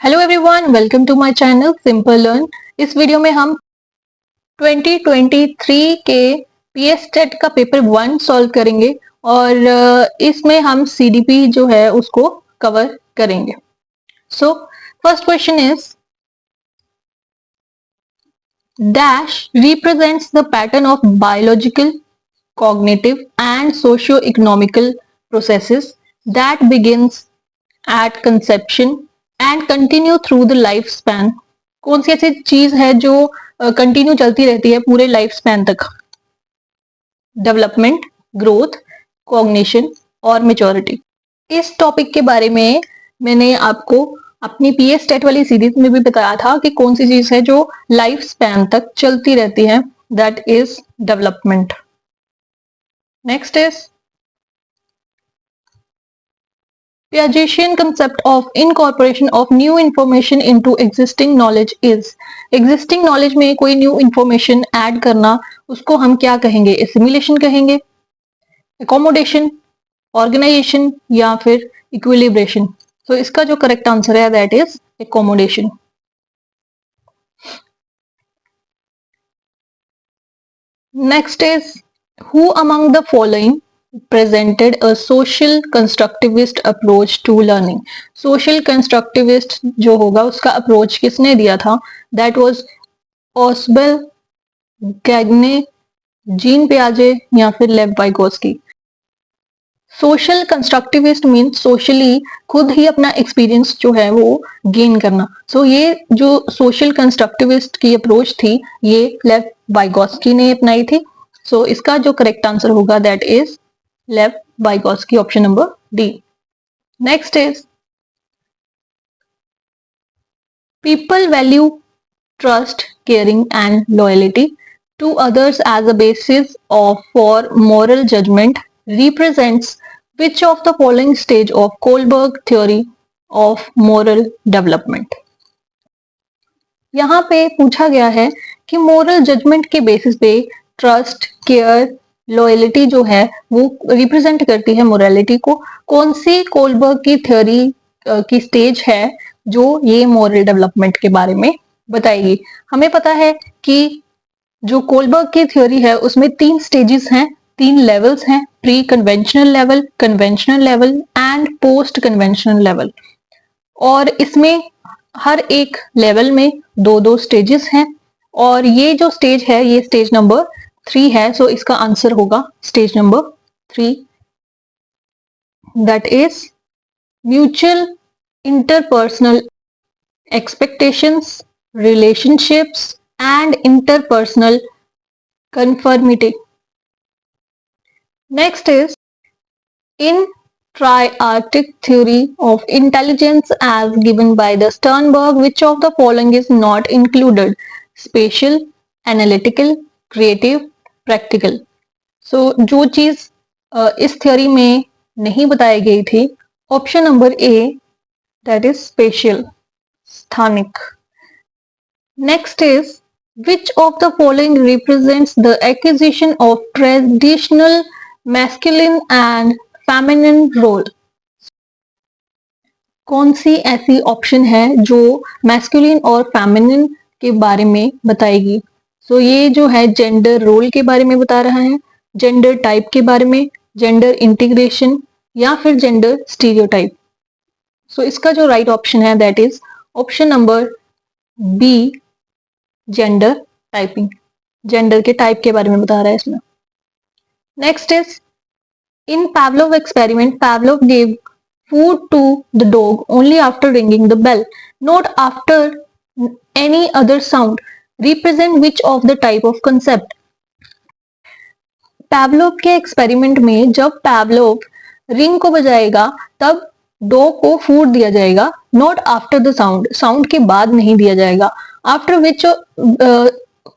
Hello everyone, welcome to my channel simple learn. इस वीडियो में हम 2023 के पीएस टेट का पेपर 1 सॉल्व करेंगे और इसमें हम सीडीपी जो है उसको कवर करेंगे। So first question is dash represents the pattern of biological, cognitive and socio-economical processes that begins at conception and continue through the life span। कौन सी ऐसी चीज है जो कंटिन्यू चलती रहती है पूरे लाइफ स्पैन तक? डेवलपमेंट, ग्रोथ, कॉग्निशन और मेच्योरिटी। इस टॉपिक के बारे में मैंने आपको अपनी पीएस टेट वाली सीरीज में भी बताया था कि कौन सी चीज है जो लाइफ स्पैन तक चलती रहती है, that is development. Next is Piagetian concept of incorporation of new information into existing knowledge is। existing knowledge में कोई new information add करना, उसको हम क्या कहेंगे? assimilation कहेंगे, accommodation, organization या फिर equilibration। तो इसका जो करेक्ट आंसर है that is accommodation। Next is who among the following presented a social constructivist approach to learning। social constructivist जो होगा उसका अप्रोच किसने दिया था? that was ऑस्बेल, गैग्ने, जीन पियाजे या फिर लेव Vygotsky. Social constructivist mean socially खुद ही अपना एक्सपीरियंस जो है वो गेन करना। सो ये जो सोशल कंस्ट्रक्टिविस्ट की अप्रोच थी ये लेव वाइगोस्की ने अपनाई थी। सो इसका जो करेक्ट आंसर होगा that is Lev Vygotsky, option number D. Next is people value trust, caring and loyalty to others as a basis of for moral judgement represents which of the following stage of Kohlberg theory of moral development। यहाँ पे पूछा गया है कि moral judgement के basis पे trust, care, loyalty जो है वो रिप्रेजेंट करती है मोरालिटी को। कौन सी कोलबर्ग की थ्योरी की स्टेज है जो ये मॉरल डेवलपमेंट के बारे में बताएगी? हमें पता है कि जो कोलबर्ग की थ्योरी है उसमें 3 स्टेजेस हैं, 3 लेवल्स हैं, pre conventional level, conventional level and post conventional level. और इसमें हर एक लेवल में 2-2 स्टेजेस हैं और ये जो स्टेज है ये स्टेज नंबर 3 है। सो इसका आंसर होगा stage number 3, that is mutual interpersonal expectations, relationships and interpersonal conformity। Next is in triartic theory of intelligence as given by the Sternberg, which of the following is not included? spatial, analytical, creative, practical। so जो चीज इस theory में नहीं बताई गई थी, option number A, that is spatial, स्थानिक। Next is which of the following represents the acquisition of traditional masculine and feminine role। कौन सी ऐसी ऑप्शन है जो मैस्कुलिन और फेमिनिन के बारे में बताएगी? सो ये जो है जेंडर रोल के बारे में बता रहा है, जेंडर टाइप के बारे में, जेंडर इंटीग्रेशन या फिर जेंडर स्टीरियोटाइप। सो इसका जो राइट ऑप्शन है that is option number B, gender typing. Gender के टाइप के बारे में बता रहा है इसमें। Next is in Pavlov experiment, Pavlov gave food to the dog only after ringing the bell, not after any other sound, represent which of the type of concept। Pavlov के experiment में जब Pavlov रिंग को बजाएगा तब dog को food दिया जाएगा, not after the sound, sound के बाद नहीं दिया जाएगा, आफ्टर विच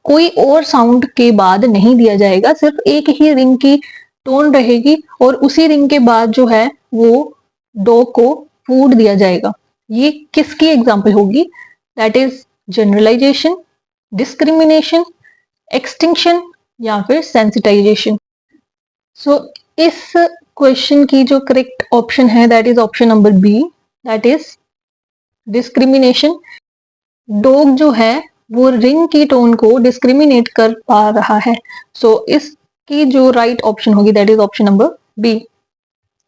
कोई और साउंड के बाद नहीं दिया जाएगा, सिर्फ एक ही रिंग की टोन रहेगी और उसी रिंग के बाद जो है वो डॉग को फूड दिया जाएगा। ये किसकी एग्जाम्पल होगी? That is generalisation, discrimination, extinction या फिर सेंसिटाइजेशन। सो इस क्वेश्चन की जो करेक्ट ऑप्शन है that is option number B, that is discrimination, dog जो है वो रिंग की टोन को डिस्क्रिमिनेट कर पा रहा है। सो इसकी जो राइट ऑप्शन होगी that is option number B.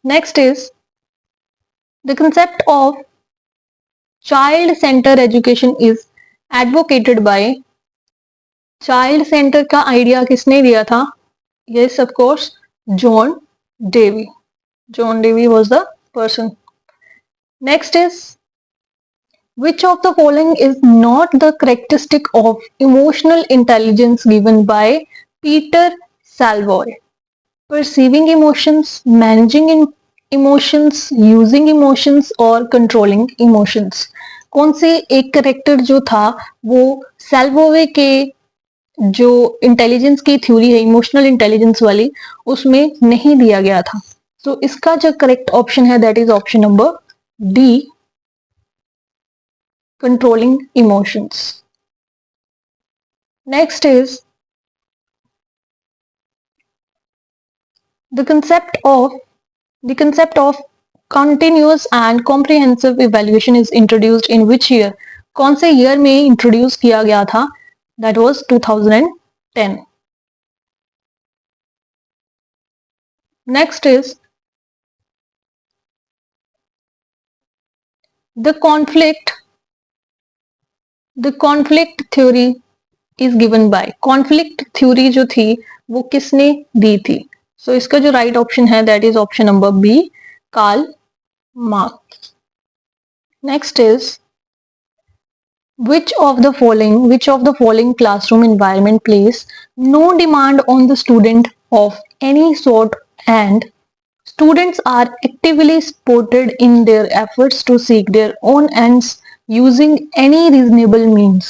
Next is the concept of child centre education is advocated by. Child centre का आइडिया किसने दिया था? Yes of course John Dewey. John Dewey was the person. Next is which of the following is not the characteristic of emotional intelligence given by Peter Salvoy? Perceiving emotions, managing emotions, using emotions और controlling emotions। कौन से एक character जो था वो सैल्वोवे के जो intelligence की थ्योरी है इमोशनल इंटेलिजेंस वाली उसमें नहीं दिया गया था। तो इसका जो करेक्ट ऑप्शन है that is option number D, controlling emotions। Next is the concept of continuous and comprehensive evaluation is introduced in which year? कौन से ईयर में इंट्रोड्यूस किया गया था? That was 2010। Next is the conflict theory is given by। conflict theory जो थी वो किसने दी थी? सो इसका जो राइट ऑप्शन है that is option number B, Karl Marx. Next is which of the following classroom environment place no demand on the student of any sort and students are actively supported in their efforts to seek their own ends using any reasonable means।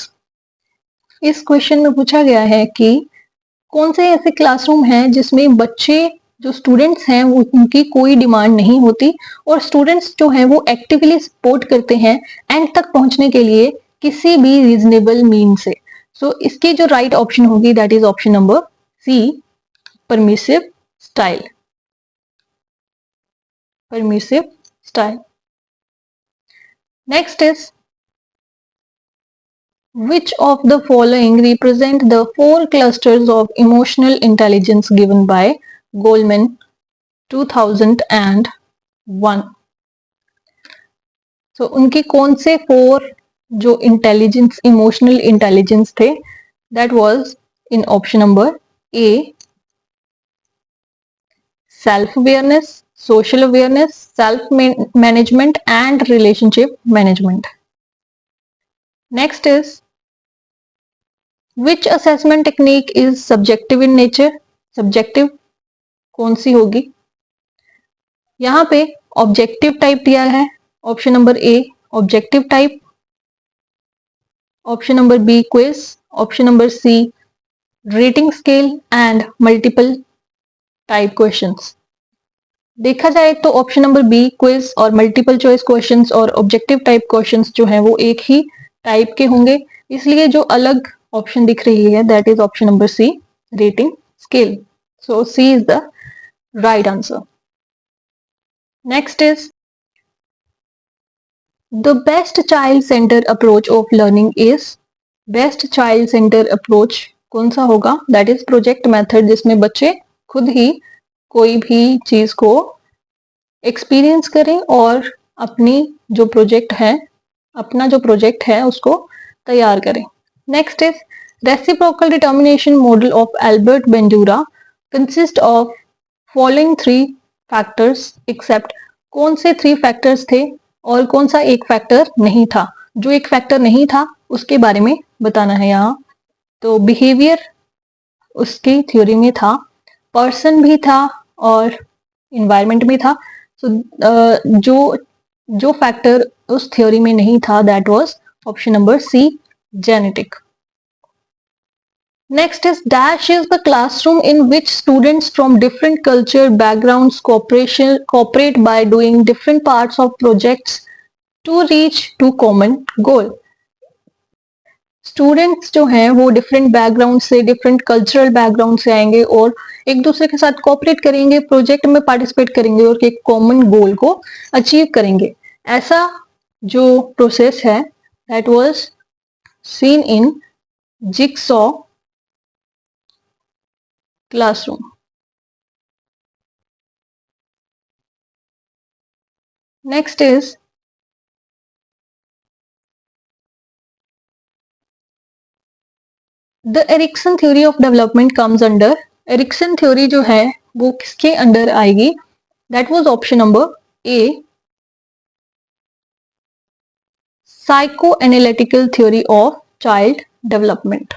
इस question में पूछा गया है कि कौन से ऐसे classroom हैं जिसमें बच्चे जो स्टूडेंट्स हैं उनकी कोई डिमांड नहीं होती और स्टूडेंट्स जो हैं वो एक्टिवली सपोर्ट करते हैं एंड तक पहुंचने के लिए किसी भी रीजनेबल मीन से। सो इसकी जो राइट ऑप्शन होगी that is option number C, permissive style. Permissive style. Next is which of the following represent the 4 clusters of emotional intelligence given by Goleman 2001? So उनके कौन से 4 जो इंटेलिजेंस इमोशनल इंटेलिजेंस थे? That was in option number A, self awareness, social awareness, self management and relationship management. Next is which assessment technique is subjective in nature? Subjective कौन सी होगी? यहां पे ऑब्जेक्टिव टाइप दिया है, option number A objective type, option number B quiz, option number C rating scale and multiple type questions. देखा जाए तो ऑप्शन नंबर बी क्विज और मल्टीपल चॉइस क्वेश्चंस और ऑब्जेक्टिव टाइप क्वेश्चंस जो हैं वो एक ही टाइप के होंगे, इसलिए जो अलग ऑप्शन दिख रही है that is option number C, rating scale. So C is the right answer. Next is the best child centre approach of learning is. Best child centre approach कौन सा होगा? दैट इज प्रोजेक्ट मेथड, जिसमें बच्चे खुद ही कोई भी चीज को एक्सपीरियंस करें और अपना जो प्रोजेक्ट है उसको तैयार करें। Next is reciprocal determination model of Albert Bandura consist of following 3 factors except. कौन से 3 फैक्टर्स थे और कौन सा एक फैक्टर नहीं था? जो एक फैक्टर नहीं था उसके बारे में बताना है यहाँ। तो बिहेवियर उसकी थ्योरी में था, पर्सन भी था और इन्वायरमेंट भी था। सो जो फैक्टर उस थ्योरी में नहीं था that was option number C, genetic. Next is dash is the classroom in which students from different culture backgrounds cooperate by doing different parts of projects to reach to common goal। Students जो हैं वो different background से, different cultural background से आएंगे और एक दूसरे के साथ कोऑपरेट करेंगे, प्रोजेक्ट में पार्टिसिपेट करेंगे और एक कॉमन गोल को अचीव करेंगे। ऐसा जो प्रोसेस है that was seen in jigsaw classroom. Next is the Ericsson theory of development comes under. Ericsson theory जो है वो किसके अंडर आएगी? That was option number A, psychoanalytical theory of child development.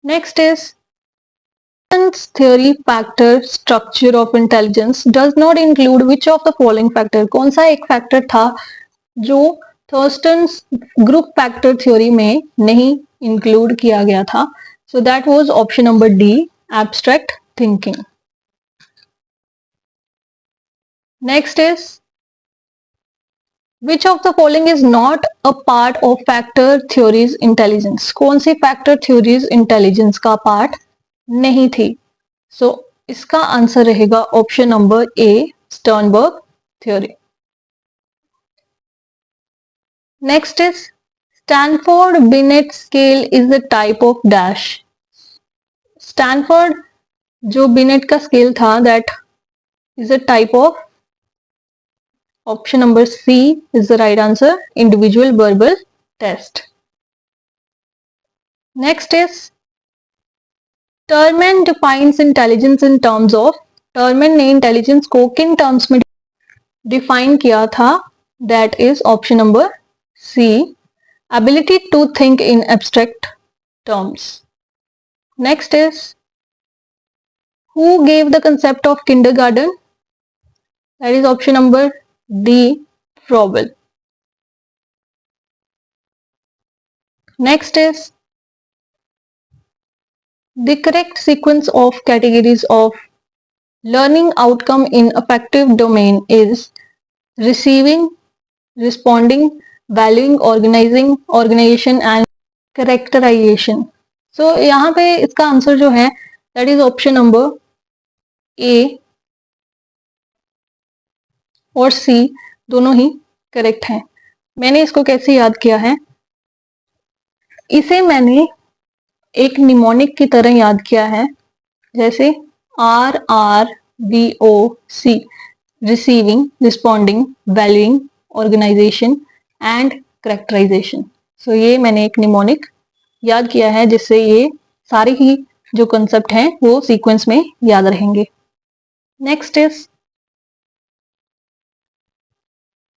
Next is Thurston's theory factor structure of intelligence does not include which of the following factor. कौन सा एक factor था जो थर्स्टन्स ग्रुप फैक्टर थ्योरी में नहीं include किया गया था? So that was option number D, abstract thinking. Next is Which of the following is not a part of factor theories intelligence? कौन सी factor theories intelligence का पार्ट नहीं थी? सो इसका आंसर रहेगा option number A, Sternberg theory. Next is Stanford beneath scale is the type of dash. Stanford जो beneath का scale था that is a type of, option number C is the right answer, individual verbal test. Next is Terman defines intelligence in terms of. Terman ने intelligence को किन terms में define किया था? That is option number C, ability to think in abstract terms. Next is who gave the concept of kindergarten? That is option number D, Froebel. Next is the correct sequence of categories of learning outcome in affective domain is receiving, responding, valuing, organizing, organization and characterization. So यहाँ पे इसका answer जो है that is option number A और C दोनों ही correct हैं. मैंने इसको कैसे याद किया है? इसे मैंने एक निमोनिक की तरह याद किया है, जैसे RRVOC, receiving, responding, valuing, organisation and characterisation. So ये मैंने एक निमोनिक याद किया है जिससे ये सारे ही जो कंसेप्ट हैं वो सीक्वेंस में याद रहेंगे. Next is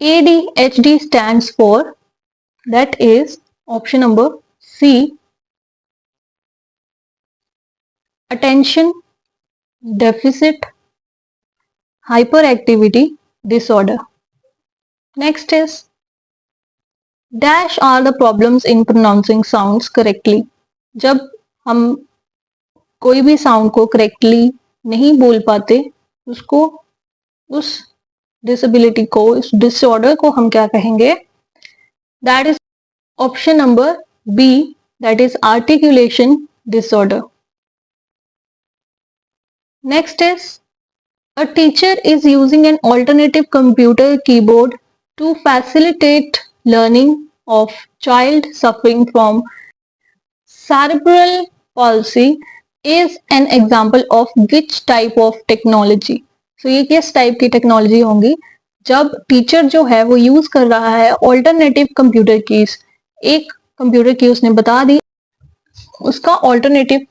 ADHD stands for. That is option number C, attention deficit hyperactivity disorder. Next is dash are the problems in pronouncing sounds correctly. जब हम कोई भी साउंड को करेक्टली नहीं बोल पाते उसको, उस डिसेबिलिटी को, इस डिसऑर्डर को हम क्या कहेंगे? That is option number B, that is articulation disorder. Next is a teacher is using an alternative computer keyboard to facilitate learning of child suffering from cerebral palsy is an example of which type of technology. So ये किस type की technology होंगी जब teacher जो है वो use कर रहा है ऑल्टरनेटिव कंप्यूटर कीज. एक कंप्यूटर की उसने बता दी, उसका ऑल्टरनेटिव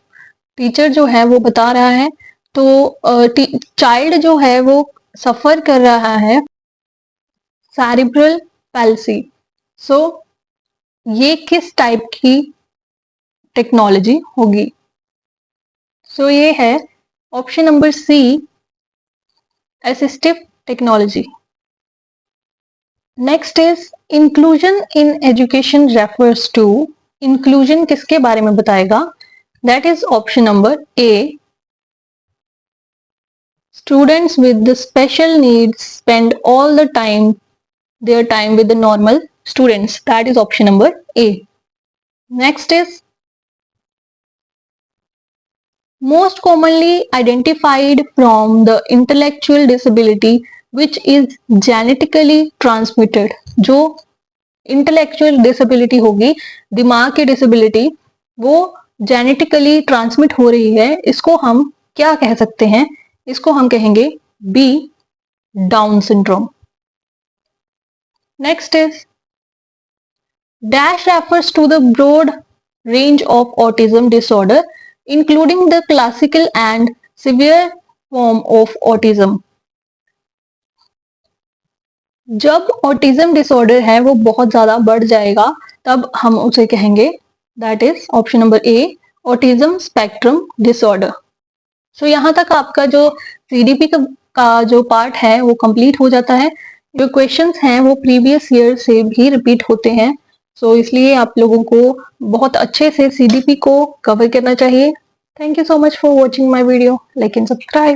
टीचर जो है वो बता रहा है, तो चाइल्ड जो है वो सफर कर रहा है सेरिब्रल पैल्सी. सो ये किस टाइप की टेक्नोलॉजी होगी? सो ये है option number C, assistive technology. Next is inclusion in education refers to. Inclusion किसके बारे में बताएगा? That is option number A, students with the special needs spend all the time their time with the normal students. That is option number A. Next is most commonly identified from the intellectual disability which is genetically transmitted. जो intellectual disability होगी, दिमाग की disability, वो genetically transmit हो रही है, इसको हम क्या कह सकते हैं? इसको हम कहेंगे B, down syndrome. Next is dash refers to the broad range of autism disorder including the classical and severe form of autism। जब ऑटिज्म डिसऑर्डर है वो बहुत ज्यादा बढ़ जाएगा तब हम उसे कहेंगे, that is option number A, autism spectrum disorder. So यहाँ तक आपका जो सीडीपी का जो पार्ट है वो कंप्लीट हो जाता है। जो क्वेश्चंस हैं वो प्रीवियस ईयर से भी रिपीट होते हैं, सो इसलिए आप लोगों को बहुत अच्छे से सीडीपी को कवर करना चाहिए। Thank you so much for watching my video, like and subscribe.